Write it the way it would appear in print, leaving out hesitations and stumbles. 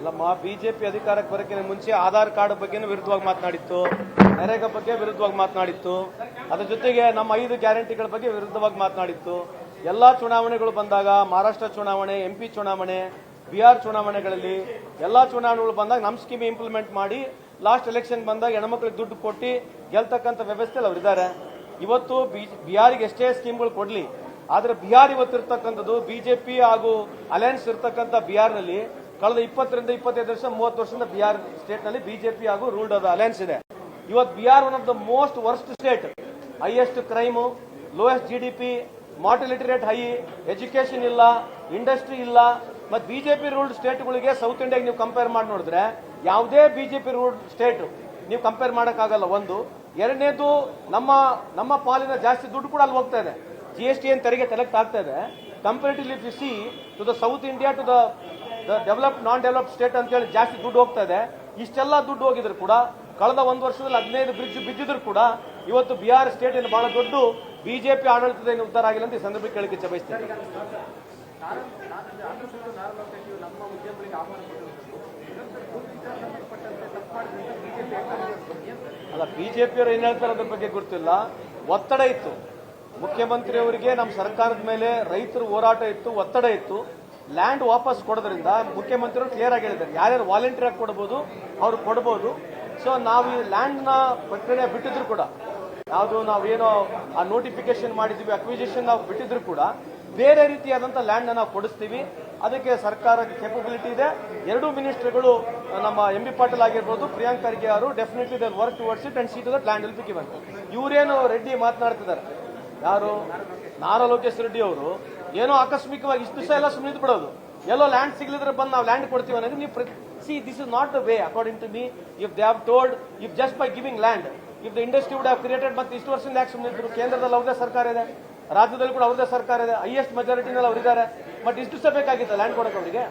ಅಲ್ಲಮ್ಮ, ಬಿಜೆಪಿ ಅಧಿಕಾರಕ್ಕೆ ಬರೋಕ್ಕಿಂತ ಮುಂಚೆ ಆಧಾರ್ ಕಾರ್ಡ್ ಬಗ್ಗೆನೂ ವಿರುದ್ಧವಾಗಿ ಮಾತನಾಡಿತ್ತು, ನರೇಗಾ ಬಗ್ಗೆ ವಿರುದ್ಧವಾಗಿ ಮಾತನಾಡಿತ್ತು, ಅದರ ಜೊತೆಗೆ ನಮ್ಮ 5 ಗ್ಯಾರಂಟಿಗಳ ಬಗ್ಗೆ ವಿರುದ್ಧವಾಗಿ ಮಾತನಾಡಿತ್ತು. ಎಲ್ಲಾ ಚುನಾವಣೆಗಳು ಬಂದಾಗ, ಮಹಾರಾಷ್ಟ್ರ ಚುನಾವಣೆ, MP ಚುನಾವಣೆ, ಬಿಹಾರ್ ಚುನಾವಣೆಗಳಲ್ಲಿ ಎಲ್ಲಾ ಚುನಾವಣೆಗಳು ಬಂದಾಗ ನಮ್ಮ ಸ್ಕೀಮ್ ಇಂಪ್ಲಿಮೆಂಟ್ ಮಾಡಿ ಲಾಸ್ಟ್ ಎಲೆಕ್ಷನ್ ಬಂದಾಗ ಹೆಣ್ಮಕ್ಳಿಗೆ ದುಡ್ಡು ಕೊಟ್ಟು ಗೆಲ್ತಕ್ಕಂಥ ವ್ಯವಸ್ಥೆಯಲ್ಲಿ ಅವರಿದ್ದಾರೆ. ಇವತ್ತು ಬಿಹಾರಿಗೆ ಎಷ್ಟೇ ಸ್ಕೀಮ್ಗಳು ಕೊಡ್ಲಿ, ಆದ್ರೆ ಬಿಹಾರ್ ಇವತ್ತಿರ್ತಕ್ಕಂಥದ್ದು ಬಿಜೆಪಿ ಹಾಗೂ ಅಲಯನ್ಸ್ ಇರ್ತಕ್ಕಂಥ ಬಿಹಾರ್ನಲ್ಲಿ ಕಳೆದ 20ರಿಂದ 25 ವರ್ಷ 30 ವರ್ಷದಿಂದ ಬಿಹಾರ್ ಸ್ಟೇಟ್ ನಲ್ಲಿ ಬಿಜೆಪಿ ಹಾಗೂ ರೂಲ್ಡ್ ಆದ ಅಲಯನ್ಸ್ ಇದೆ. ಇವತ್ತು Bihar one of the most worst state, highest crime, lowest GDP, mortality rate high, education ಇಲ್ಲ, ಇಂಡಸ್ಟ್ರಿ ಇಲ್ಲ. ಮತ್ತೆ ಬಿಜೆಪಿ ರೂಲ್ಡ್ ಸ್ಟೇಟ್ಗಳಿಗೆ ಸೌತ್ ಇಂಡಿಯಾಗೆ ನೀವು ಕಂಪೇರ್ ಮಾಡಿ ನೋಡಿದ್ರೆ ಯಾವುದೇ ಬಿಜೆಪಿ ರೂಲ್ಡ್ ಸ್ಟೇಟ್ ನೀವು ಕಂಪೇರ್ ಮಾಡಕ್ಕಾಗಲ್ಲ. ಒಂದು. ಎರಡನೇದು, ನಮ್ಮ ಪಾಲಿನ ಜಾಸ್ತಿ ದುಡ್ಡು ಕೂಡ ಅಲ್ಲಿ ಹೋಗ್ತಾ ಇದೆ. GST ಏನ್ ತೆರಿಗೆ ಕಲೆಕ್ಟ್ ಆಗ್ತಾ ಇದೆ, comparatively if you see to the South India to the developed non developed state ಅಂತ ಹೇಳಿ ಜಾಸ್ತಿ ದುಡ್ಡು ಹೋಗ್ತಾ ಇದೆ. ಇಷ್ಟೆಲ್ಲ ದುಡ್ಡು ಹೋಗಿದ್ರು ಕೂಡ ಕಳೆದ 1 ವರ್ಷದಲ್ಲಿ 15 ಬ್ರಿಡ್ಜ್ ಬಿದ್ದಿದ್ರು ಕೂಡ ಇವತ್ತು ಬಿಹಾರ್ ಸ್ಟೇಟ್ ಏನು ಬಹಳ ದೊಡ್ಡ ಬಿಜೆಪಿ ಆಡಳಿತದ ಉದ್ಧಾರ ಆಗಿಲ್ಲ ಅಂತ ಈ ಸಂದರ್ಭಕ್ಕೆ ಹೇಳಕ್ಕೆ ಇಚ್ಛೆ. ಅಲ್ಲ, ಬಿಜೆಪಿಯವರು ಏನ್ ಹೇಳ್ತಾರೆ ಅದ್ರ ಬಗ್ಗೆ ಗೊತ್ತಿಲ್ಲ. ಒತ್ತಡ ಇತ್ತು ಮುಖ್ಯಮಂತ್ರಿ ಅವರಿಗೆ, ನಮ್ಮ ಸರ್ಕಾರದ ಮೇಲೆ ರೈತರ ಹೋರಾಟ ಇತ್ತು, ಒತ್ತಡ ಇತ್ತು. ಲ್ಯಾಂಡ್ ವಾಪಸ್ ಕೊಡೋದ್ರಿಂದ ಮುಖ್ಯಮಂತ್ರಿಗಳು ಕ್ಲಿಯರ್ ಆಗಿ ಹೇಳಿದ್ದಾರೆ, ಯಾರ್ಯಾರು ವಾಲಂಟಿಯರ್ ಆಗಿ ಕೊಡಬಹುದು ಅವ್ರು ಕೊಡಬಹುದು. ಸೊ ನಾವು ಈ ಲ್ಯಾಂಡ್ ನ ಪ್ರಕ್ರಿಯೆ ಬಿಟ್ಟಿದ್ರು ಕೂಡ, ಯಾವುದು ನಾವೇನೋ ಆ ನೋಟಿಫಿಕೇಶನ್ ಮಾಡಿದ್ವಿ, ಅಕ್ವಿಸಿಷನ್ ನಾವು ಬಿಟ್ಟಿದ್ರು ಕೂಡ ಬೇರೆ ರೀತಿಯಾದಂತಹ ಲ್ಯಾಂಡ್ ನಾವು ಕೊಡಿಸ್ತೀವಿ. ಅದಕ್ಕೆ ಸರ್ಕಾರಕ್ಕೆ ಕೆಪಬಿಲಿಟಿ ಇದೆ. 2 ಮಿನಿಸ್ಟರ್ಗಳು, ನಮ್ಮ MB ಪಾಟೀಲ್ ಆಗಿರ್ಬೋದು, ಪ್ರಿಯಾಂಕ್ ಖರ್ಗೆ ಅವರು definitely they work towards it and see to that land will be given. ಇವರೇನು ರೆಡ್ಡಿ ಮಾತನಾಡ್ತಿದ್ದಾರೆ, ಯಾರು ನಾರಾ ಲೋಕೇಶ್ ರೆಡ್ಡಿ ಅವರು ಏನೋ ಆಕಸ್ಮಿಕವಾಗಿ ಇಷ್ಟು ದಿವಸ ಎಲ್ಲ ಸುಮ್ಮನೆ ಬಿಡೋದು, ಎಲ್ಲೋ ಲ್ಯಾಂಡ್ ಸಿಗ್ಲಿದ್ರೆ ಬಂದು ನಾವು ಲ್ಯಾಂಡ್ ಕೊಡ್ತೀವಿ ಅನ್ನೋದು ನೀವು see this is not the way according to me. If they have told, if just by giving land, if the industry would have created, ಮತ್ತೆ ಇಷ್ಟು ವರ್ಷದಿಂದ ಯಾಕೆ ಸುಮ್ಮನೆ ಇದ್ರು? ಕೇಂದ್ರದಲ್ಲಿ ಅವ್ರದೇ ಸರ್ಕಾರ ಇದೆ, ರಾಜ್ಯದಲ್ಲಿ ಕೂಡ ಅವ್ರದೇ ಸರ್ಕಾರ ಇದೆ, ಹೈಯೆಸ್ಟ್ ಮೆಜಾರಿಟಿನಲ್ಲಿ ಅವರಿದ್ದಾರೆ. ಬಟ್ ಇಷ್ಟು ದಿವಸ ಬೇಕಾಗಿತ್ತು ಲ್ಯಾಂಡ್ ಕೊಡೋಕೆ ಅವರಿಗೆ.